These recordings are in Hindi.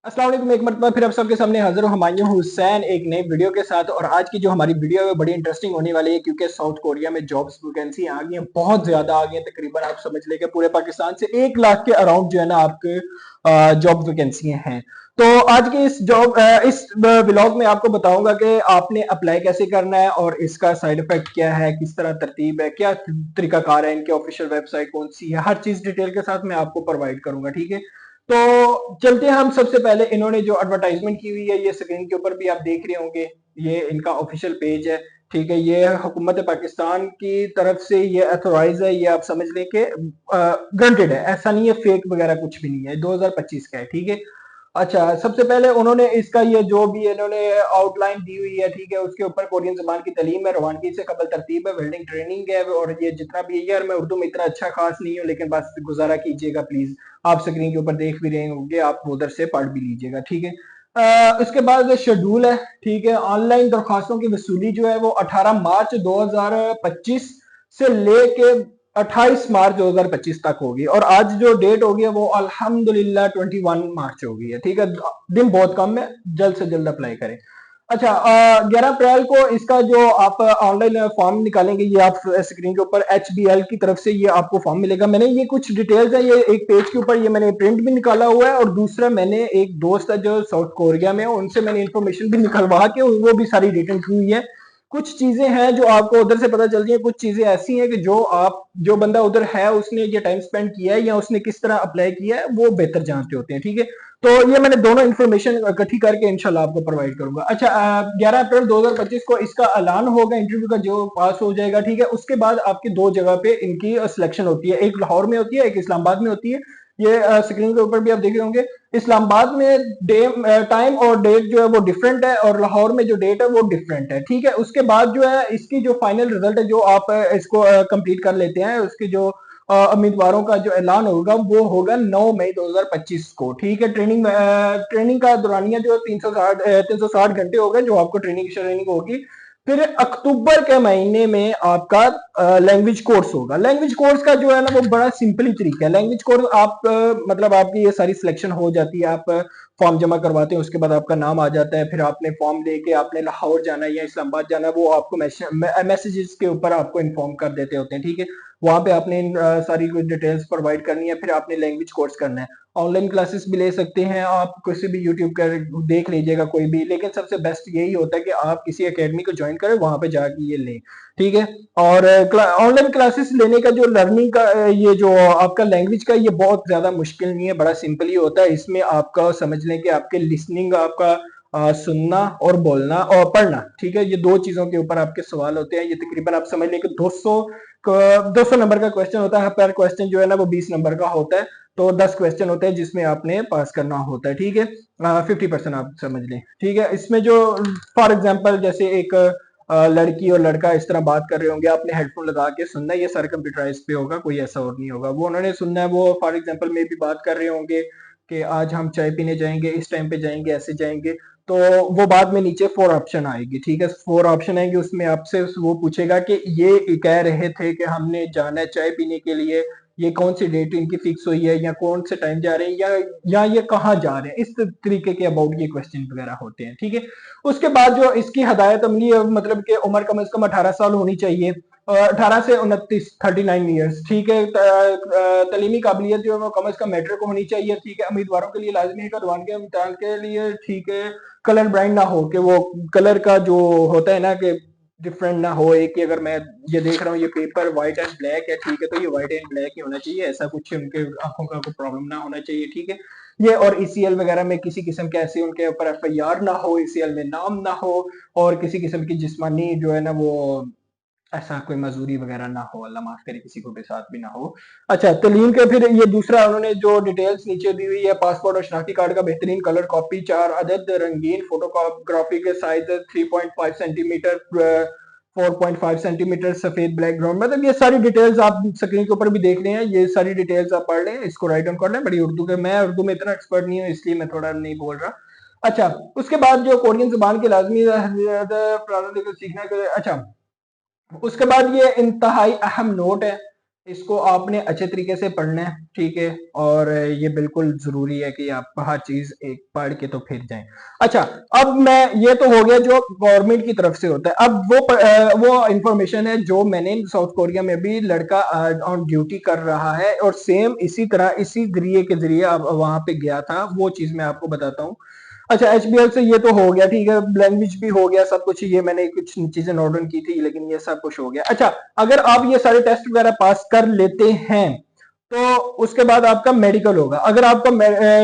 अस्सलाम वालेकुम। एक मरतबा फिर आप सबके सामने हाजिर हूँ हुमायूं हुसैन एक नई वीडियो के साथ। और आज की जो हमारी वीडियो है वो बड़ी इंटरेस्टिंग होने वाली है क्योंकि साउथ कोरिया में जॉब्स वैकेंसी आ गई हैं, बहुत ज्यादा आ गई हैं। तकरीबन आप समझ लें कि पूरे पाकिस्तान से 1 लाख के अराउंड जो है ना आपके जॉब वैकेंसी हैं। तो आज के इस व्लॉग में आपको बताऊंगा कि आपने अप्लाई कैसे करना है और इसका साइड इफेक्ट क्या है, किस तरह तरतीब है, क्या तरीकाकार है, इनके ऑफिशियल वेबसाइट कौन सी है, हर चीज डिटेल के साथ मैं आपको प्रोवाइड करूंगा। ठीक है, तो चलते हैं हम। सबसे पहले इन्होंने जो एडवर्टाइजमेंट की हुई है ये स्क्रीन के ऊपर भी आप देख रहे होंगे, ये इनका ऑफिशियल पेज है। ठीक है, ये हुकूमत पाकिस्तान की तरफ से ये अथोराइज है, ये आप समझ लें कि ग्रांटेड है, ऐसा नहीं है फेक वगैरह कुछ भी नहीं है, 2025 का है। ठीक है, अच्छा, सबसे पहले उन्होंने इसका ये जो भी इन्होंने आउटलाइन दी हुई है, ठीक है, उसके ऊपर कोरियन जबान की तालीम है, रवानगी से कबल तरतीब है, वेल्डिंग ट्रेनिंग है, और ये जितना भी है, यार मैं उर्दू में इतना अच्छा खास नहीं हूँ लेकिन बस गुजारा कीजिएगा प्लीज। आप स्क्रीन के ऊपर देख भी रहे होंगे, आप उधर से पढ़ भी लीजिएगा। ठीक है, उसके बाद शेड्यूल है। ठीक है, ऑनलाइन दरखास्तों की वसूली जो है वो 18 मार्च 2025 से लेके 28 मार्च 2025 तक होगी, और आज जो डेट होगी है वो अल्हम्दुलिल्लाह 21 मार्च होगी है। ठीक है, दिन बहुत कम है, जल्द से जल्द अप्लाई करें। अच्छा, 11 अप्रैल को इसका जो आप ऑनलाइन फॉर्म निकालेंगे, ये आप स्क्रीन के ऊपर HBL की तरफ से ये आपको फॉर्म मिलेगा। मैंने ये कुछ डिटेल्स है, ये एक पेज के ऊपर ये मैंने प्रिंट भी निकाला हुआ है, और दूसरा मैंने एक दोस्त है जो साउथ कोरिया में है, उनसे मैंने इन्फॉर्मेशन भी निकलवा के वो भी सारी डिटेल की हुई है। कुछ चीजें हैं जो आपको उधर से पता चलती हैं, कुछ चीजें ऐसी हैं कि जो बंदा उधर है उसने ये टाइम स्पेंड किया है या उसने किस तरह अप्लाई किया है वो बेहतर जानते होते हैं। ठीक है, तो ये मैंने दोनों इन्फॉर्मेशन इकट्ठी करके इंशाल्लाह आपको प्रोवाइड करूंगा। अच्छा, 11 अप्रैल 2025 को इसका ऐलान होगा, इंटरव्यू का जो पास हो जाएगा। ठीक है, उसके बाद आपकी दो जगह पे इनकी सिलेक्शन होती है, एक लाहौर में होती है, एक इस्लामाबाद में होती है। ये स्क्रीन के ऊपर भी आप देख रहे होंगे, इस्लामाबाद में डे टाइम और डेट जो है वो डिफरेंट है, और लाहौर में जो डेट है वो डिफरेंट है। ठीक है, उसके बाद जो है इसकी जो फाइनल रिजल्ट है, जो आप इसको कंप्लीट कर लेते हैं, उसकी जो उम्मीदवारों का जो ऐलान होगा वो होगा 9 मई 2025 को। ठीक है, ट्रेनिंग का दौरानिया जो 360 घंटे होगा जो आपको ट्रेनिंग होगी। फिर अक्टूबर के महीने में आपका लैंग्वेज कोर्स होगा। लैंग्वेज कोर्स का जो है ना वो बड़ा सिंपल ही तरीका है। लैंग्वेज कोर्स आप मतलब आपकी ये सारी सिलेक्शन हो जाती है, आप फॉर्म जमा करवाते हैं, उसके बाद आपका नाम आ जाता है, फिर आपने फॉर्म लेके आपने लाहौर जाना है या इस्लामाबाद जाना है, वो आपको मैसेजेस के ऊपर आपको इन्फॉर्म कर देते होते हैं। ठीक है, वहां पे आपने सारी कुछ डिटेल्स प्रोवाइड करनी है, फिर आपने लैंग्वेज कोर्स करना है। ऑनलाइन क्लासेस भी ले सकते हैं आप, किसी भी यूट्यूब कर देख लीजिएगा कोई भी, लेकिन सबसे बेस्ट यही होता है कि आप किसी एकेडमी को ज्वाइन करें, वहां पे जाके ये लें। ठीक है, और ऑनलाइन क्लासेस लेने का जो लर्निंग का ये जो आपका लैंग्वेज का, ये बहुत ज्यादा मुश्किल नहीं है, बड़ा सिंपल ही होता है। इसमें आपका समझ लें कि आपके लिसनिंग, आपका सुनना और बोलना और पढ़ना, ठीक है, ये दो चीजों के ऊपर आपके सवाल होते हैं। ये तकरीबन आप समझ लें कि 200 नंबर का क्वेश्चन होता है, पर क्वेश्चन जो है ना वो 20 नंबर का होता है। तो 10 क्वेश्चन होते हैं जिसमें आपने पास करना होता है। ठीक है, 50% आप समझ लें। ठीक है, इसमें जो फॉर एग्जाम्पल जैसे एक लड़की और लड़का इस तरह बात कर रहे होंगे, आपने हेडफोन लगा के सुनना है, ये सारा कंप्यूटराइज पे होगा, कोई ऐसा और नहीं होगा। वो उन्होंने सुनना है, वो फॉर एग्जाम्पल में भी बात कर रहे होंगे कि आज हम चाय पीने जाएंगे, इस टाइम पे जाएंगे, ऐसे जाएंगे। तो वो बाद में नीचे 4 ऑप्शन आएगी। ठीक है, 4 ऑप्शन आएंगे, उसमें आपसे वो पूछेगा कि ये कह रहे थे कि हमने जाना है चाय पीने के लिए, ये कौन सी डेट इनकी फिक्स हुई है, या कौन से टाइम जा रहे हैं, या ये कहाँ जा रहे हैं, इस तरीके के अबाउट ये क्वेश्चन वगैरह होते हैं। ठीक है, उसके बाद जो इसकी हदायत अमली है, मतलब कि उम्र कम से कम 18 साल होनी चाहिए, 18 से 29, 39 ईयर्स। ठीक है, तलीमी काबिलियत जो है वो कम से कम मेट्रिक होनी चाहिए। ठीक है, उम्मीदवारों के लिए लाजमी है कि रवान के इम्तिहान के लिए, ठीक है, कलर ब्राइंड ना हो, कि वो कलर का जो होता है ना कि डिफरेंट ना हो। एक ही अगर मैं ये देख रहा हूँ ये पेपर व्हाइट एंड ब्लैक है, ठीक है, तो ये व्हाइट एंड ब्लैक ही होना चाहिए, ऐसा कुछ उनके आंखों का कोई प्रॉब्लम ना होना चाहिए। ठीक है, ये और ECL वगैरह में किसी किस्म के ऐसे उनके ऊपर FIR ना हो, ECL में नाम ना हो, और किसी किस्म की जिस्मानी जो है ना वो ऐसा कोई मजदूरी वगैरह ना हो, अल्लाह माफ करे, किसी को भी साथ भी ना हो। अच्छा, तलीम के फिर ये दूसरा उन्होंने जो डिटेल्स नीचे दी हुई है, पासपोर्ट और शनाख्ती कार्ड का बेहतरीन कलर कॉपी 4 अदद, रंगीन फोटोग्राफी के साइज 3.5 सेंटीमीटर, 4.5 सेंटीमीटर, सफेद बैकग्राउंड, मतलब ये सारी डिटेल्स आप स्क्रीन के ऊपर भी देख रहे हैं, ये सारी डिटेल्स आप पढ़ लें, इसको राइट डाउन कर लें। बड़ी उर्दू के, मैं उर्दू में इतना एक्सपर्ट नहीं हूँ इसलिए मैं थोड़ा नहीं बोल रहा। अच्छा, उसके बाद जो कोरियन जुबान की लाजमी सीखना। अच्छा, उसके बाद ये इंतहाई अहम नोट है, इसको आपने अच्छे तरीके से पढ़ना है, ठीक है। और ये बिल्कुल जरूरी है कि आप हर चीज एक पढ़ के तो फिर जाएं। अच्छा, अब मैं ये तो हो गया जो गवर्नमेंट की तरफ से होता है। अब वो इंफॉर्मेशन है जो मैंने साउथ कोरिया में भी लड़का ऑन ड्यूटी कर रहा है और सेम इसी तरह इसी जरिए के जरिए अब वहां पे गया था, वो चीज मैं आपको बताता हूँ। अच्छा, एचबीएल से ये तो हो गया, ठीक है। लैंग्वेज भी हो गया, सब कुछ, ये मैंने कुछ चीजें नोट डाउन की थी, लेकिन ये सब कुछ हो गया। अच्छा, अगर आप ये सारे टेस्ट वगैरह पास कर लेते हैं तो उसके बाद आपका मेडिकल होगा। अगर आपका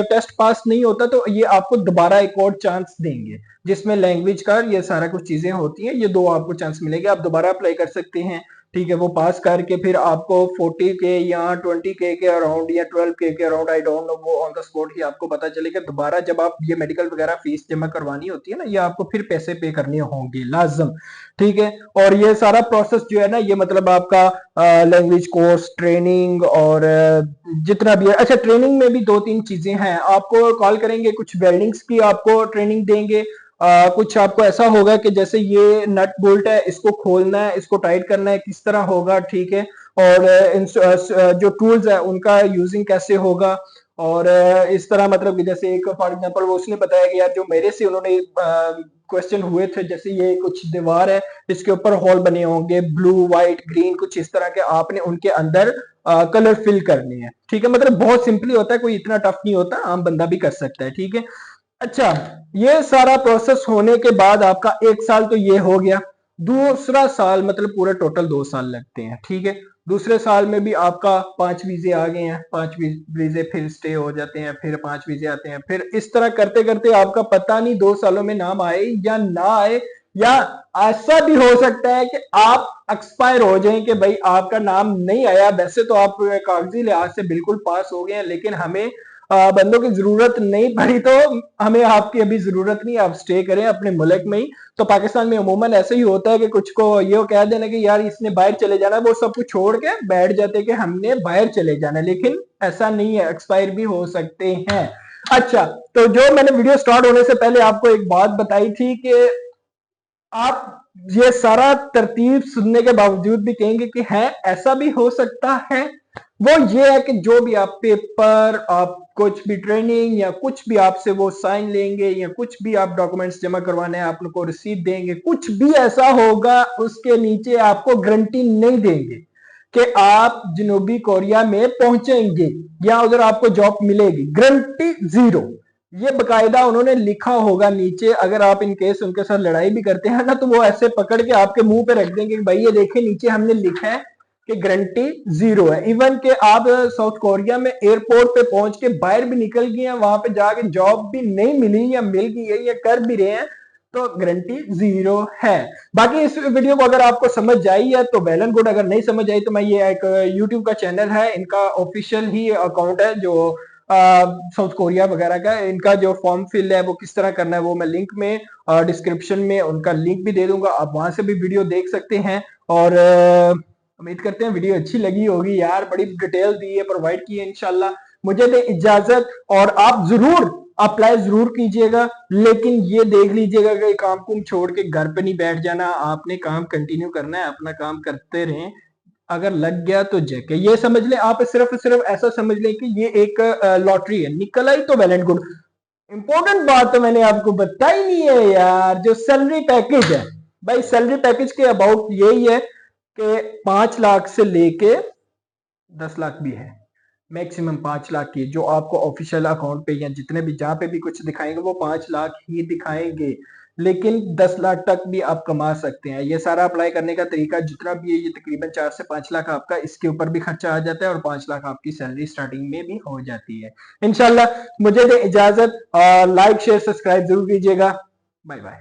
टेस्ट पास नहीं होता तो ये आपको दोबारा एक और चांस देंगे, जिसमें लैंग्वेज का ये सारा कुछ चीजें होती हैं। ये दो आपको चांस मिलेंगे, आप दोबारा अप्लाई कर सकते हैं, ठीक है। वो पास करके फिर आपको 40K या 20K के अराउंड या 12K के अराउंड, आई डोंट नो, वो ऑन द स्पॉट ही आपको पता चलेगा। दोबारा जब आप ये मेडिकल वगैरह फीस जमा करवानी होती है ना, ये आपको फिर पैसे पे करने होंगे लाजम, ठीक है। और ये सारा प्रोसेस जो है ना, ये मतलब आपका लैंग्वेज कोर्स, ट्रेनिंग और जितना भी है। अच्छा, ट्रेनिंग में भी दो तीन चीजें हैं, आपको कॉल करेंगे, कुछ वेल्डिंग्स की आपको ट्रेनिंग देंगे। कुछ आपको ऐसा होगा कि जैसे ये नट बोल्ट है, इसको खोलना है, इसको टाइट करना है, किस तरह होगा, ठीक है। और जो टूल्स है उनका यूजिंग कैसे होगा। और इस तरह मतलब कि जैसे एक फॉर एग्जांपल वो उसने बताया कि यार जो मेरे से उन्होंने क्वेश्चन हुए थे, जैसे ये कुछ दीवार है, इसके ऊपर होल बने होंगे, ब्लू व्हाइट ग्रीन कुछ इस तरह के, आपने उनके अंदर कलर फिल करने हैं, ठीक है। मतलब बहुत सिंपली होता है, कोई इतना टफ नहीं होता, आम बंदा भी कर सकता है, ठीक है। अच्छा, ये सारा प्रोसेस होने के बाद आपका एक साल तो ये हो गया। दूसरा साल मतलब पूरे टोटल 2 साल लगते हैं, ठीक है। दूसरे साल में भी आपका 5 वीजे आ गए हैं, 5 वीजे फिर स्टे हो जाते हैं, फिर 5 वीजे आते हैं, फिर इस तरह करते करते आपका पता नहीं 2 सालों में नाम आए या ना आए, या ऐसा भी हो सकता है कि आप एक्सपायर हो जाएं कि भाई आपका नाम नहीं आया। वैसे तो आप कागजी लिहाज से बिल्कुल पास हो गए हैं, लेकिन हमें बंदों की जरूरत नहीं पड़ी, तो हमें आपकी अभी जरूरत नहीं, आप स्टे करें अपने मुल्क में ही। तो पाकिस्तान में अमूमन ऐसे ही होता है कि कुछ को ये कह देना कि यार इसने बाहर चले जाना, वो सब कुछ छोड़ के बैठ जाते कि हमने बाहर चले जाना, लेकिन ऐसा नहीं है, एक्सपायर भी हो सकते हैं। अच्छा, तो जो मैंने वीडियो स्टार्ट होने से पहले आपको एक बात बताई थी कि आप ये सारा तरतीब सुनने के बावजूद भी कहेंगे कि है ऐसा भी हो सकता है। वो ये है कि जो भी आप पेपर, आप कुछ भी ट्रेनिंग या कुछ भी आपसे वो साइन लेंगे, या कुछ भी आप डॉक्यूमेंट्स जमा करवाने हैं, आप उनको रिसीट देंगे, कुछ भी ऐसा होगा, उसके नीचे आपको गारंटी नहीं देंगे कि आप जनूबी कोरिया में पहुंचेंगे या उधर आपको जॉब मिलेगी। Guarantee zero. ये बकायदा उन्होंने लिखा होगा नीचे। अगर आप इन केस उनके साथ लड़ाई भी करते हैं ना, तो वो ऐसे पकड़ के आपके मुंह पे रख देंगे कि भाई ये देखे नीचे हमने लिखा है कि गारंटी जीरो है। इवन के आप साउथ कोरिया में एयरपोर्ट पे पहुंच के बाहर भी निकल गए हैं, वहां पे जाके जॉब भी नहीं मिली या मिल गई है या कर भी रहे हैं, तो गारंटी जीरो है। बाकी इस वीडियो को अगर आपको समझ आई है तो वेल एंड गुड, अगर नहीं समझ आई तो मैं, ये एक यूट्यूब का चैनल है, इनका ऑफिशियल ही अकाउंट है जो साउथ कोरिया वगैरह का, इनका जो फॉर्म फिल है वो किस तरह करना है वो मैं लिंक में डिस्क्रिप्शन में उनका लिंक भी दे दूंगा, आप वहां से भी वीडियो देख सकते हैं। और उम्मीद करते हैं वीडियो अच्छी लगी होगी यार, बड़ी डिटेल दी है, प्रोवाइड की है। इंशाल्लाह मुझे दे इजाजत, और आप जरूर अप्लाई जरूर कीजिएगा, लेकिन ये देख लीजिएगा कि काम कुम छोड़ के घर पे नहीं बैठ जाना, आपने काम कंटिन्यू करना है, अपना काम करते रहें। अगर लग गया तो जैके, ये समझ ले आप, सिर्फ सिर्फ ऐसा समझ ले कि ये एक लॉटरी है, निकल आई तो वेल एंड गुड। इंपॉर्टेंट बात तो मैंने आपको बताई नहीं है यार, जो सैलरी पैकेज है भाई, सैलरी पैकेज के अबाउट यही है कि 5 लाख से लेके 10 लाख भी है, मैक्सिमम 5 लाख की, जो आपको ऑफिशियल अकाउंट पे या जितने भी जहां पे भी कुछ दिखाएंगे वो 5 लाख ही दिखाएंगे, लेकिन 10 लाख तक भी आप कमा सकते हैं। ये सारा अप्लाई करने का तरीका जितना भी है, ये तकरीबन 4 से 5 लाख आपका इसके ऊपर भी खर्चा आ जाता है, और 5 लाख आपकी सैलरी स्टार्टिंग में भी हो जाती है। इंशाल्लाह मुझे दे इजाजत, लाइक शेयर सब्सक्राइब जरूर कीजिएगा। Bye bye.